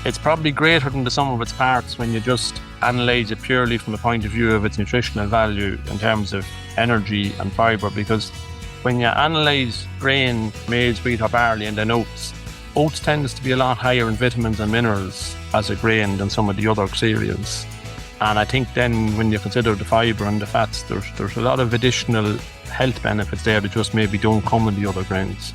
It's probably greater than the sum of its parts when you just analyse it purely from the point of view of its nutritional value in terms of energy and fibre, because when you analyse grain, maize, wheat or barley and then oats tends to be a lot higher in vitamins and minerals as a grain than some of the other cereals. And I think then when you consider the fibre and the fats, there's a lot of additional health benefits there that just maybe don't come in the other grains.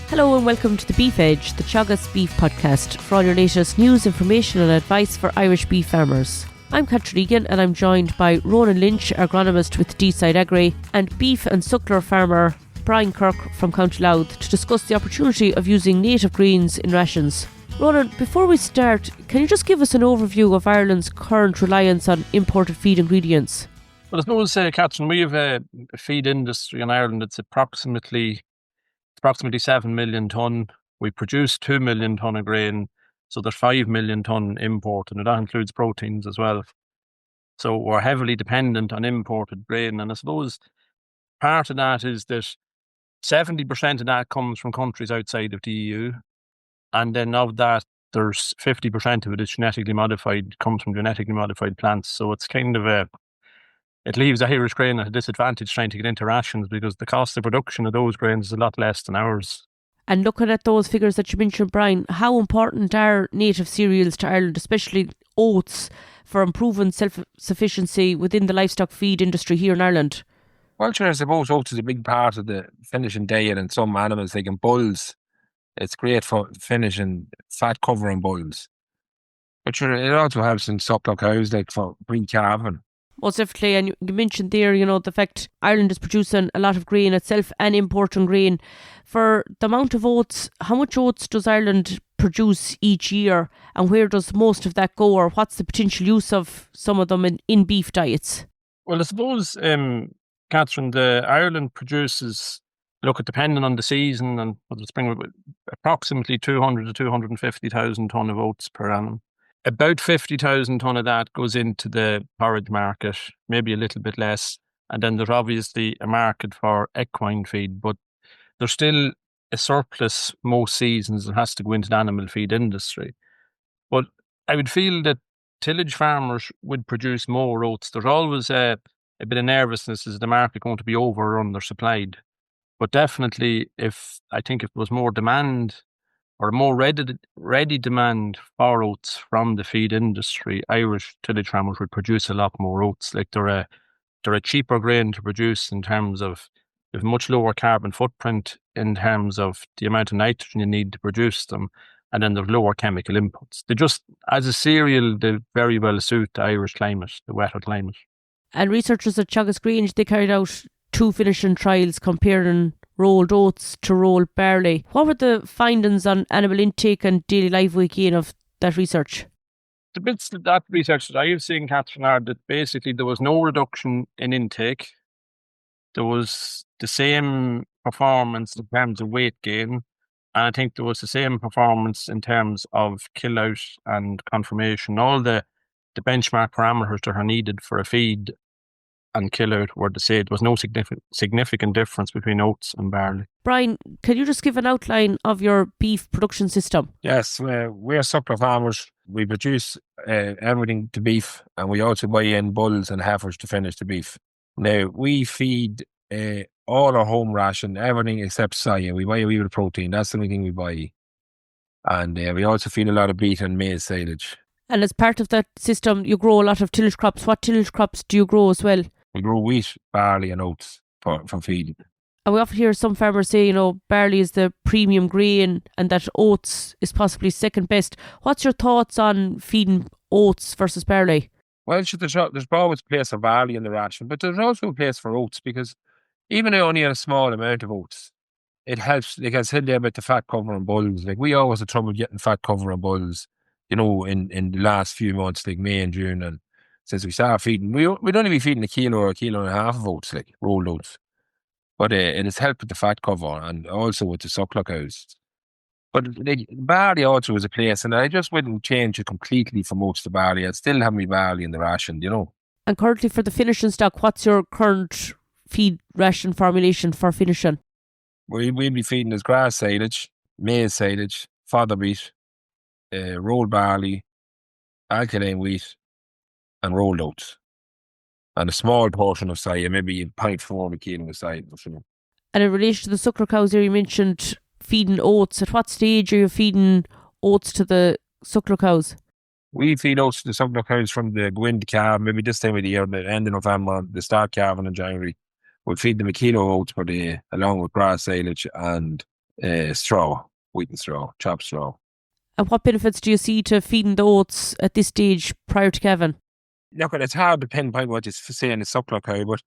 Hello and welcome to the Beef Edge, the Teagasc Beef Podcast, for all your latest news, information and advice for Irish beef farmers. I'm Catherine Egan and I'm joined by Ronan Lynch, agronomist with Deeside Agri, and beef and suckler farmer Brian Kirk from County Louth to discuss the opportunity of using native greens in rations. Ronan, before we start, can you just give us an overview of Ireland's current reliance on imported feed ingredients? Well, I suppose, Catherine, we have a feed industry in Ireland that's approximately 7 million tonne. We produce 2 million tonne of grain, so there's 5 million tonne imported, and that includes proteins as well. So we're heavily dependent on imported grain, and I suppose part of that is that 70% of that comes from countries outside of the EU, and then of that, there's 50% of it is genetically modified, comes from genetically modified plants. So it's kind of it leaves Irish grain at a disadvantage trying to get into rations because the cost of production of those grains is a lot less than ours. And looking at those figures that you mentioned, Brian, how important are native cereals to Ireland, especially oats, for improving self-sufficiency within the livestock feed industry here in Ireland? Well, sure, I suppose oats is a big part of the finishing diet in some animals, like in bulls. It's great for finishing fat covering bulls. But sure, it also helps in suckler cows, like for pre-calving. Most definitely, and you mentioned there, the fact Ireland is producing a lot of grain itself and importing grain. For the amount of oats, how much oats does Ireland produce each year, and where does most of that go, or what's the potential use of some of them in beef diets? Well, I suppose, Catherine, Ireland produces, depending on the season and what the spring, approximately 200 to 250,000 tonne of oats per annum. About 50,000 tonne of that goes into the forage market, maybe a little bit less. And then there's obviously a market for equine feed, but there's still a surplus most seasons that has to go into the animal feed industry. But I would feel that tillage farmers would produce more oats. There's always a bit of nervousness, is the market going to be over or undersupplied? But definitely, if there was more demand or more ready demand for oats from the feed industry, Irish tillage farmers would produce a lot more oats. Like they're a cheaper grain to produce in terms of much lower carbon footprint in terms of the amount of nitrogen you need to produce them, and then there's lower chemical inputs. They just, as a cereal, they very well suit the Irish climate, the wetter climate. And researchers at Teagasc Grange, they carried out 2 finishing trials comparing rolled oats to rolled barley. What were the findings on animal intake and daily live weight gain of that research? The bits of that research that I have seen, Catherine, are that basically there was no reduction in intake. There was the same performance in terms of weight gain, and I think there was the same performance in terms of kill out and conformation. All the benchmark parameters that are needed for a feed and kill out were the same. There was no significant difference between oats and barley. Brian, can you just give an outline of your beef production system? Yes, we're suckler farmers. We produce everything to beef, and we also buy in bulls and heifers to finish the beef. Now, we feed all our home ration, everything except soya. We buy a wee bit of protein. That's the only thing we buy. And we also feed a lot of beet and maize silage. And as part of that system, you grow a lot of tillage crops. What tillage crops do you grow as well? We grow wheat, barley and oats for feed. And we often hear some farmers say, barley is the premium grain and that oats is possibly second best. What's your thoughts on feeding oats versus barley? Well, there's always a place for barley in the ration, but there's also a place for oats, because even though only a small amount of oats, it helps. Like I said there about the fat covering bulls, like we always had trouble getting fat covering bulls, in the last few months, like May and June, and since we started feeding, we'd only be feeding a kilo or a kilo and a half of oats, like rolled oats. But it has helped with the fat cover and also with the suckler cows. But barley also was a place, and I just wouldn't change it completely from oats to barley. I'd still have my barley in the ration, And currently for the finishing stock, what's your current feed ration formulation for finishing? We'll be feeding as grass silage, maize silage, fodder beet, rolled barley, alkaline wheat, and rolled oats. And a small portion of soya, maybe 0.4 of a kilo of soya. And in relation to the suckler cows there, you mentioned feeding oats. At what stage are you feeding oats to the suckler cows? We feed oats to the suckler cows from the go into calve, maybe this time of the year, the end of November, the start calving in January. We'll feed them a kilo of oats per day, along with grass silage and straw, wheat and straw, chopped straw. And what benefits do you see to feeding the oats at this stage prior to calving? Look, it's hard to pinpoint what you say in a suckler cow, but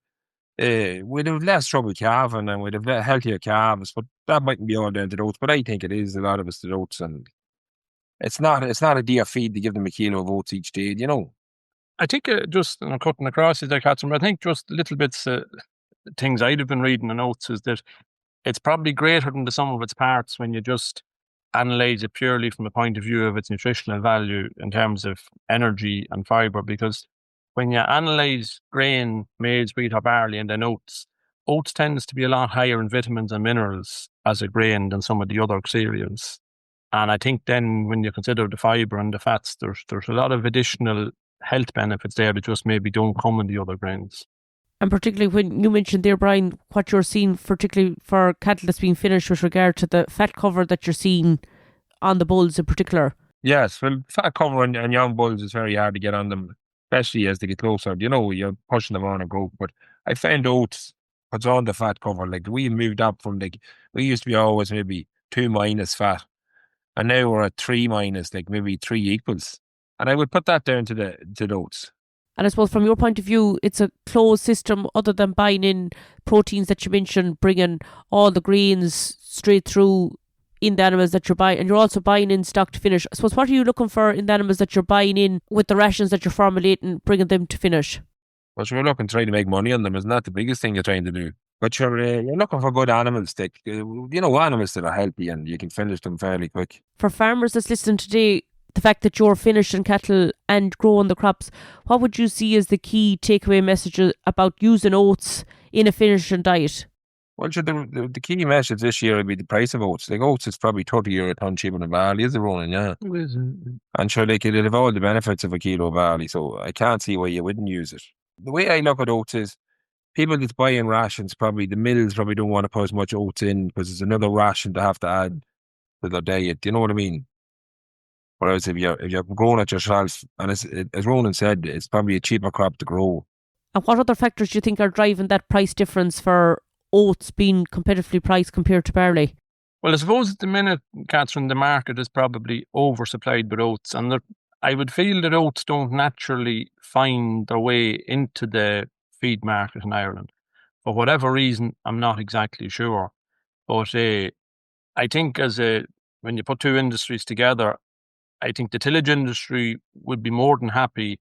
we'd have less trouble calving and we'd have healthier calves, but that mightn't be all down to the oats. But I think it is a lot of it's the oats, and it's not a dear feed to give them a kilo of oats each day, I think just cutting across it there, Catherine, but I think just little bits things I'd have been reading in oats is that it's probably greater than the sum of its parts when you just analyze it purely from a point of view of its nutritional value in terms of energy and fiber, because when you analyze grain, maize, wheat or barley and then oats tends to be a lot higher in vitamins and minerals as a grain than some of the other cereals. And I think then when you consider the fiber and the fats, there's a lot of additional health benefits there that just maybe don't come in the other grains. And particularly when you mentioned there, Brian, what you're seeing, particularly for cattle that's being finished with regard to the fat cover that you're seeing on the bulls in particular. Yes, well, fat cover on young bulls is very hard to get on them, especially as they get closer. You're pushing them on a growth. But I found oats puts on the fat cover. Like we moved up from we used to be always maybe 2 minus fat, and now we're at 3 minus, like maybe 3 equals. And I would put that down to the oats. And I suppose from your point of view, it's a closed system other than buying in proteins that you mentioned, bringing all the grains straight through in the animals that you're buying. And you're also buying in stock to finish. I suppose, what are you looking for in the animals that you're buying in with the rations that you're formulating, bringing them to finish? Well, so we're looking to try to make money on them. Isn't that the biggest thing you're trying to do? But you're looking for good animals, animals that are healthy and you can finish them fairly quick. For farmers that's listening today, the fact that you're finishing cattle and growing the crops, what would you see as the key takeaway message about using oats in a finishing diet? Well, sure, the key message this year would be the price of oats. Like oats is probably €30 a tonne cheaper than barley, is it, Ronan? Yeah. And sure, it'll have all the benefits of a kilo of barley, so I can't see why you wouldn't use it. The way I look at oats is, people that's buying rations, probably the mills probably don't want to put as much oats in because it's another ration to have to add to their diet. Do you know what I mean? Whereas if you're growing it yourself, and as Ronan said, it's probably a cheaper crop to grow. And what other factors do you think are driving that price difference for oats being competitively priced compared to barley? Well, I suppose at the minute, Catherine, the market is probably oversupplied with oats, and I would feel that oats don't naturally find their way into the feed market in Ireland. For whatever reason, I'm not exactly sure. But I think when you put two industries together, I think the tillage industry would be more than happy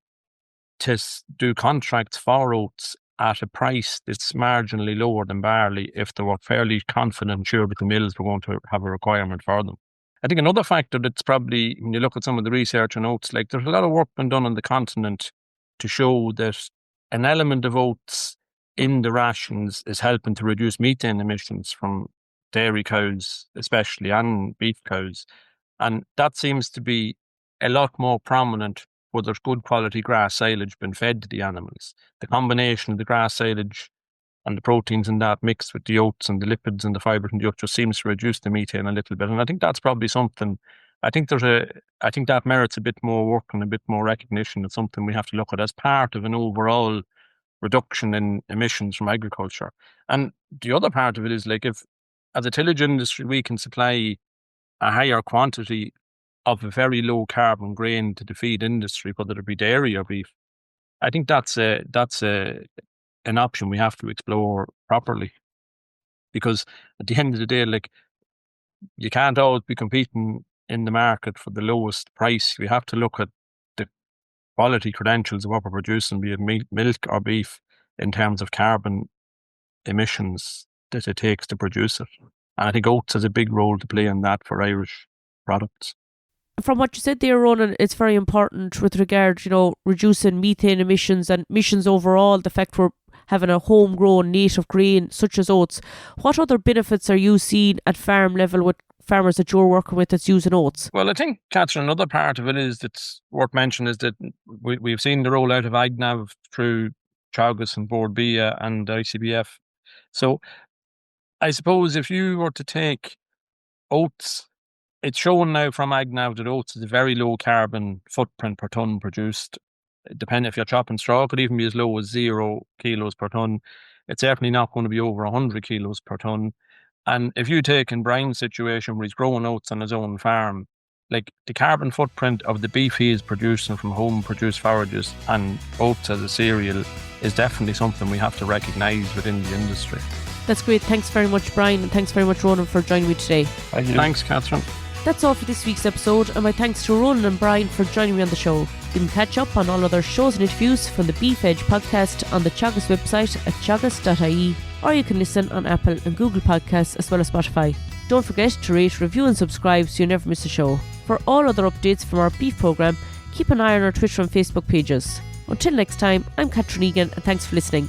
to do contracts for oats at a price that's marginally lower than barley if they were fairly confident and sure that the mills were going to have a requirement for them. I think another factor that's probably, when you look at some of the research on oats, like there's a lot of work been done on the continent to show that an element of oats in the rations is helping to reduce methane emissions from dairy cows, especially, and beef cows. And that seems to be a lot more prominent where there's good quality grass silage being fed to the animals. The combination of the grass silage and the proteins in that mixed with the oats and the lipids and the fibres and the oats just seems to reduce the methane a little bit. And I think that's probably something, I think that merits a bit more work and a bit more recognition. It's something we have to look at as part of an overall reduction in emissions from agriculture. And the other part of it is, like, if as a tillage industry we can supply a higher quantity of a very low carbon grain to the feed industry, whether it be dairy or beef, I think that's an option we have to explore properly. Because at the end of the day, like, you can't always be competing in the market for the lowest price. We have to look at the quality credentials of what we're producing, be it milk or beef, in terms of carbon emissions that it takes to produce it. And I think oats has a big role to play in that for Irish products. From what you said there, Ronan, it's very important with regard, reducing methane emissions and emissions overall, the fact we're having a homegrown native grain such as oats. What other benefits are you seeing at farm level with farmers that you're working with that's using oats? Well, I think, Catherine, another part of it is that's worth mentioning is that we've seen the rollout of AgNav through Teagasc and Board Bia and ICBF. So I suppose if you were to take oats, it's shown now from AgNav that oats is a very low carbon footprint per tonne produced. Depending if you're chopping straw, it could even be as low as 0 kilos per tonne. It's certainly not going to be over 100 kilos per tonne. And if you take in Brian's situation where he's growing oats on his own farm, like the carbon footprint of the beef he is producing from home produced forages and oats as a cereal is definitely something we have to recognise within the industry. That's great. Thanks very much, Brian, and thanks very much, Ronan, for joining me today. Thank you. Thanks, Catherine. That's all for this week's episode, and my thanks to Ronan and Brian for joining me on the show. You can catch up on all other shows and interviews from the Beef Edge podcast on the Teagasc website at teagasc.ie, or you can listen on Apple and Google Podcasts as well as Spotify. Don't forget to rate, review and subscribe so you never miss a show. For all other updates from our beef programme, keep an eye on our Twitter and Facebook pages. Until next time, I'm Catherine Egan, and thanks for listening.